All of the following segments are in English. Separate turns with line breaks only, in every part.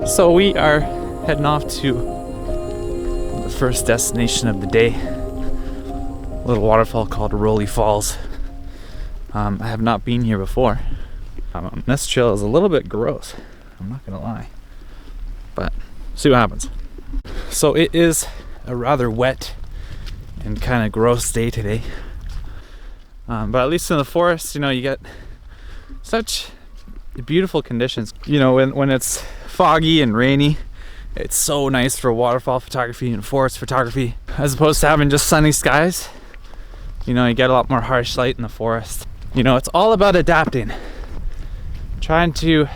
So we are heading off to the first destination of the day, a little waterfall called Rolly Falls. I have not been here before. This trail is a little bit gross, I'm not gonna lie, but see what happens. So it is a rather wet and kind of gross day today, but at least in the forest, you know, you get such beautiful conditions. You know, when it's foggy and rainy, it's so nice for waterfall photography and forest photography, as opposed to having just sunny skies. You know, you get a lot more harsh light in the forest. You know, it's all about adapting, trying to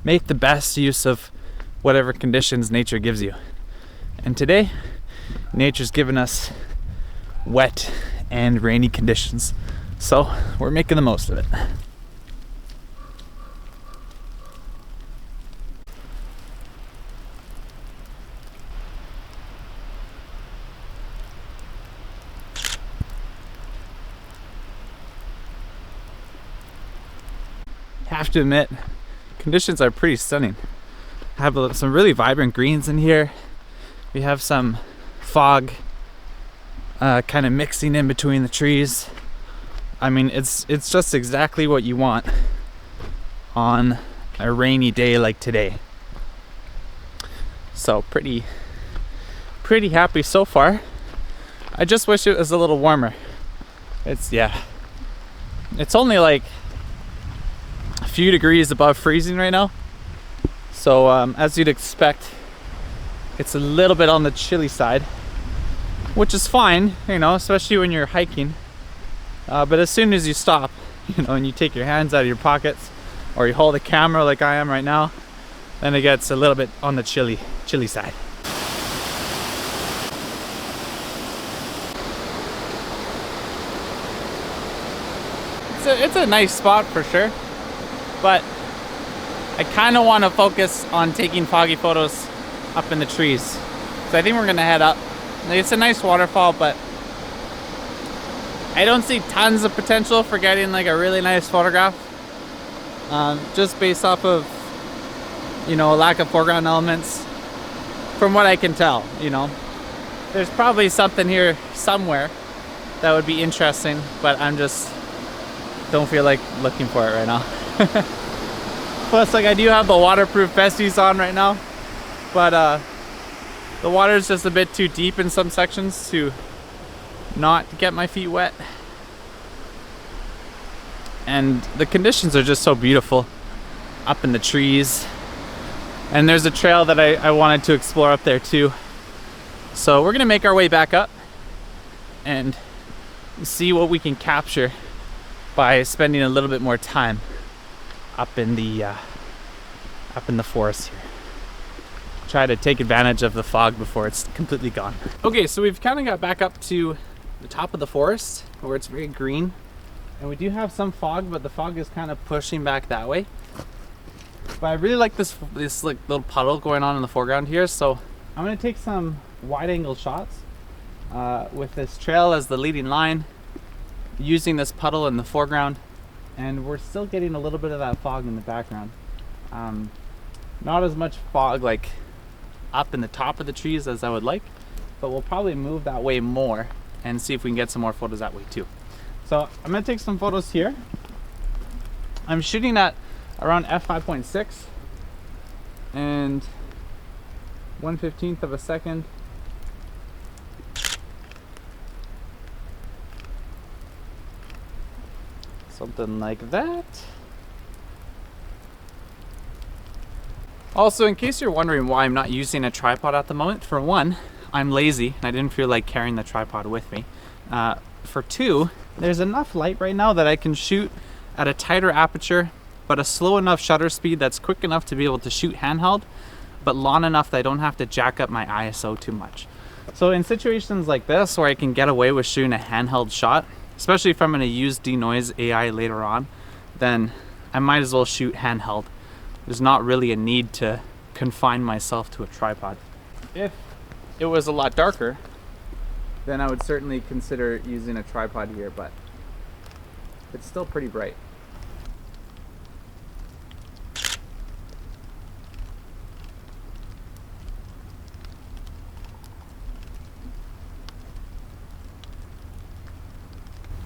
make the best use of whatever conditions nature gives you. And today, nature's given us wet and rainy conditions, so we're making the most of it. Have to admit, conditions are pretty stunning. I have some really vibrant greens in here. We have some fog kind of mixing in between the trees. I mean, it's just exactly what you want on a rainy day like today. So pretty happy so far. I just wish it was a little warmer. It's only like a few degrees above freezing right now, so as you'd expect, it's a little bit on the chilly side, which is fine, you know, especially when you're hiking, but as soon as you stop, you know, and you take your hands out of your pockets or you hold the camera like I am right now, then it gets a little bit on the chilly side. It's a nice spot for sure, but I kind of want to focus on taking foggy photos up in the trees. So I think we're gonna head up. It's a nice waterfall, but I don't see tons of potential for getting like a really nice photograph, just based off of, you know, lack of foreground elements from what I can tell. You know, there's probably something here somewhere that would be interesting, but I'm just don't feel like looking for it right now. Plus, like, I do have the waterproof vesties on right now, but the water is just a bit too deep in some sections to not get my feet wet. And the conditions are just so beautiful up in the trees. And there's a trail that I wanted to explore up there too. So we're gonna make our way back up and see what we can capture by spending a little bit more time up in the forest here. Try to take advantage of the fog before it's completely gone. Okay, so we've kind of got back up to the top of the forest where it's very green, and we do have some fog, but the fog is kind of pushing back that way. But I really like this like little puddle going on in the foreground here, so I'm gonna take some wide-angle shots with this trail as the leading line, using this puddle in the foreground, and we're still getting a little bit of that fog in the background. Not as much fog like up in the top of the trees as I would like, but we'll probably move that way more and see if we can get some more photos that way too. So I'm gonna take some photos here. I'm shooting at around f5.6 and 1/15 of a second. Something like that. Also, in case you're wondering why I'm not using a tripod at the moment, for one, I'm lazy and I didn't feel like carrying the tripod with me. For two, there's enough light right now that I can shoot at a tighter aperture, but a slow enough shutter speed that's quick enough to be able to shoot handheld, but long enough that I don't have to jack up my ISO too much. So in situations like this where I can get away with shooting a handheld shot, especially if I'm gonna use denoise AI later on, then I might as well shoot handheld. There's not really a need to confine myself to a tripod. If it was a lot darker, then I would certainly consider using a tripod here, but it's still pretty bright.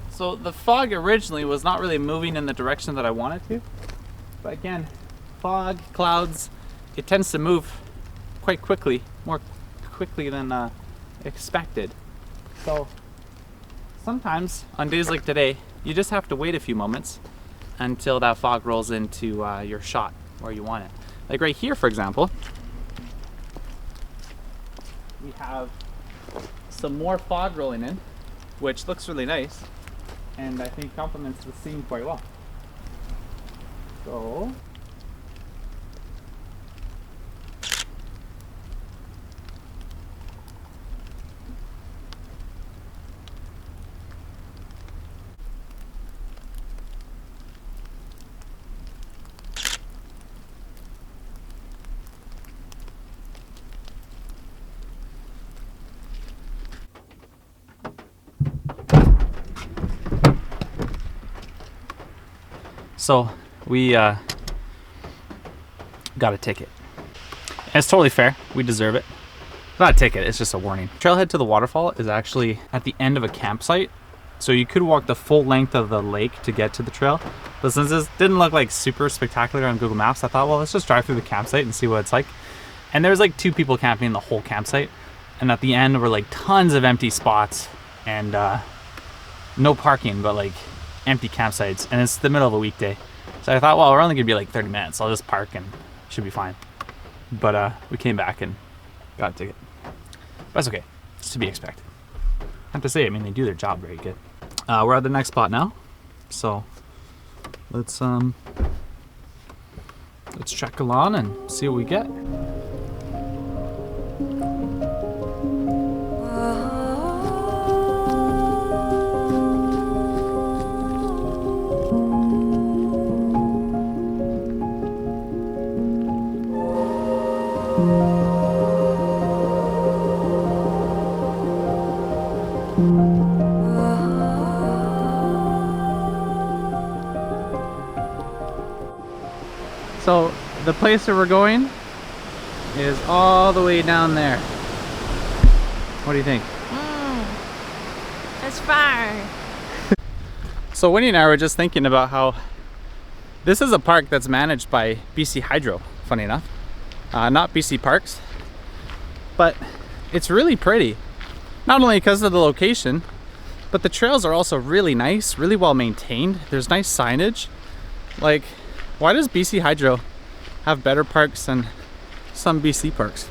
So the fog originally was not really moving in the direction that I wanted to, but again, fog, clouds, it tends to move quite quickly, more quickly than expected. So sometimes on days like today, you just have to wait a few moments until that fog rolls into your shot where you want it. Like right here, for example, we have some more fog rolling in, which looks really nice, and I think complements the scene quite well. So we got a ticket. And it's totally fair. We deserve it. Not a ticket, it's just a warning. Trailhead to the waterfall is actually at the end of a campsite. So you could walk the full length of the lake to get to the trail. But since this didn't look like super spectacular on Google Maps, I thought, well, let's just drive through the campsite and see what it's like. And there's like 2 people camping in the whole campsite. And at the end were like tons of empty spots and no parking, but like empty campsites. And it's the middle of a weekday. So I thought, well, we're only gonna be like 30 minutes. I'll just park and should be fine. But we came back and got a ticket. But that's okay. It's to be expected. I have to say, I mean, they do their job very good. We're at the next spot now. So let's check along and see what we get. So the place where we're going is all the way down there. What do you think?
That's far.
So Winnie and I were just thinking about how this is a park that's managed by BC Hydro, funny enough. Not BC Parks, but it's really pretty. Not only because of the location, but the trails are also really nice, really well maintained. There's nice signage. Like, why does BC Hydro have better parks than some BC parks?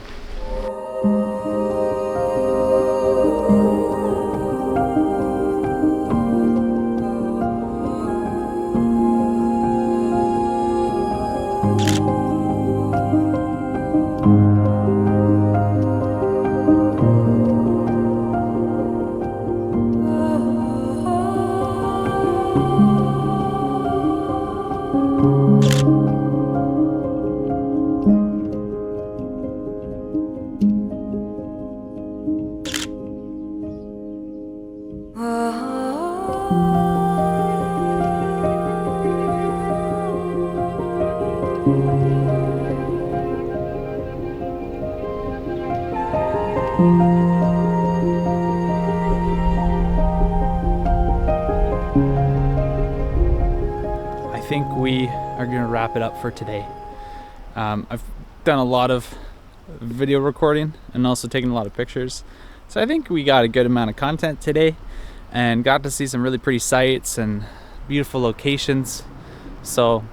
I think we are gonna wrap it up for today. I've done a lot of video recording and also taken a lot of pictures. So I think we got a good amount of content today and got to see some really pretty sights and beautiful locations. So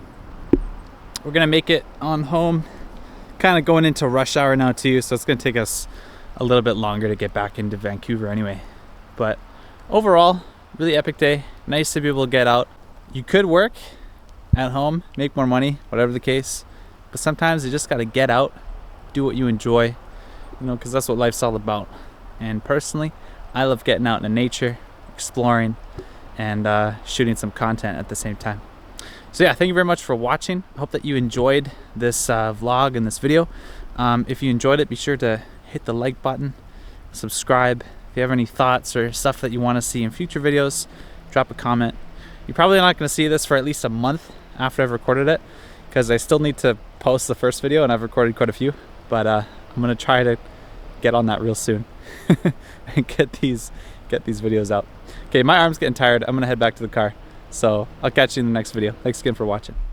we're gonna make it on home, kind of going into rush hour now too, so it's gonna take us a little bit longer to get back into Vancouver anyway. But overall, really epic day. Nice to be able to get out. You could work at home, make more money, whatever the case, but sometimes you just gotta get out, do what you enjoy, you know, because that's what life's all about. And personally, I love getting out in nature, exploring, and shooting some content at the same time. So yeah, thank you very much for watching. I hope that you enjoyed this vlog and this video. If you enjoyed it, be sure to hit the like button, subscribe. If you have any thoughts or stuff that you want to see in future videos, drop a comment. You're probably not going to see this for at least a month after I've recorded it, because I still need to post the first video, and I've recorded quite a few, but I'm going to try to get on that real soon and get these videos out. Okay, my arm's getting tired. I'm going to head back to the car, so I'll catch you in the next video. Thanks again for watching.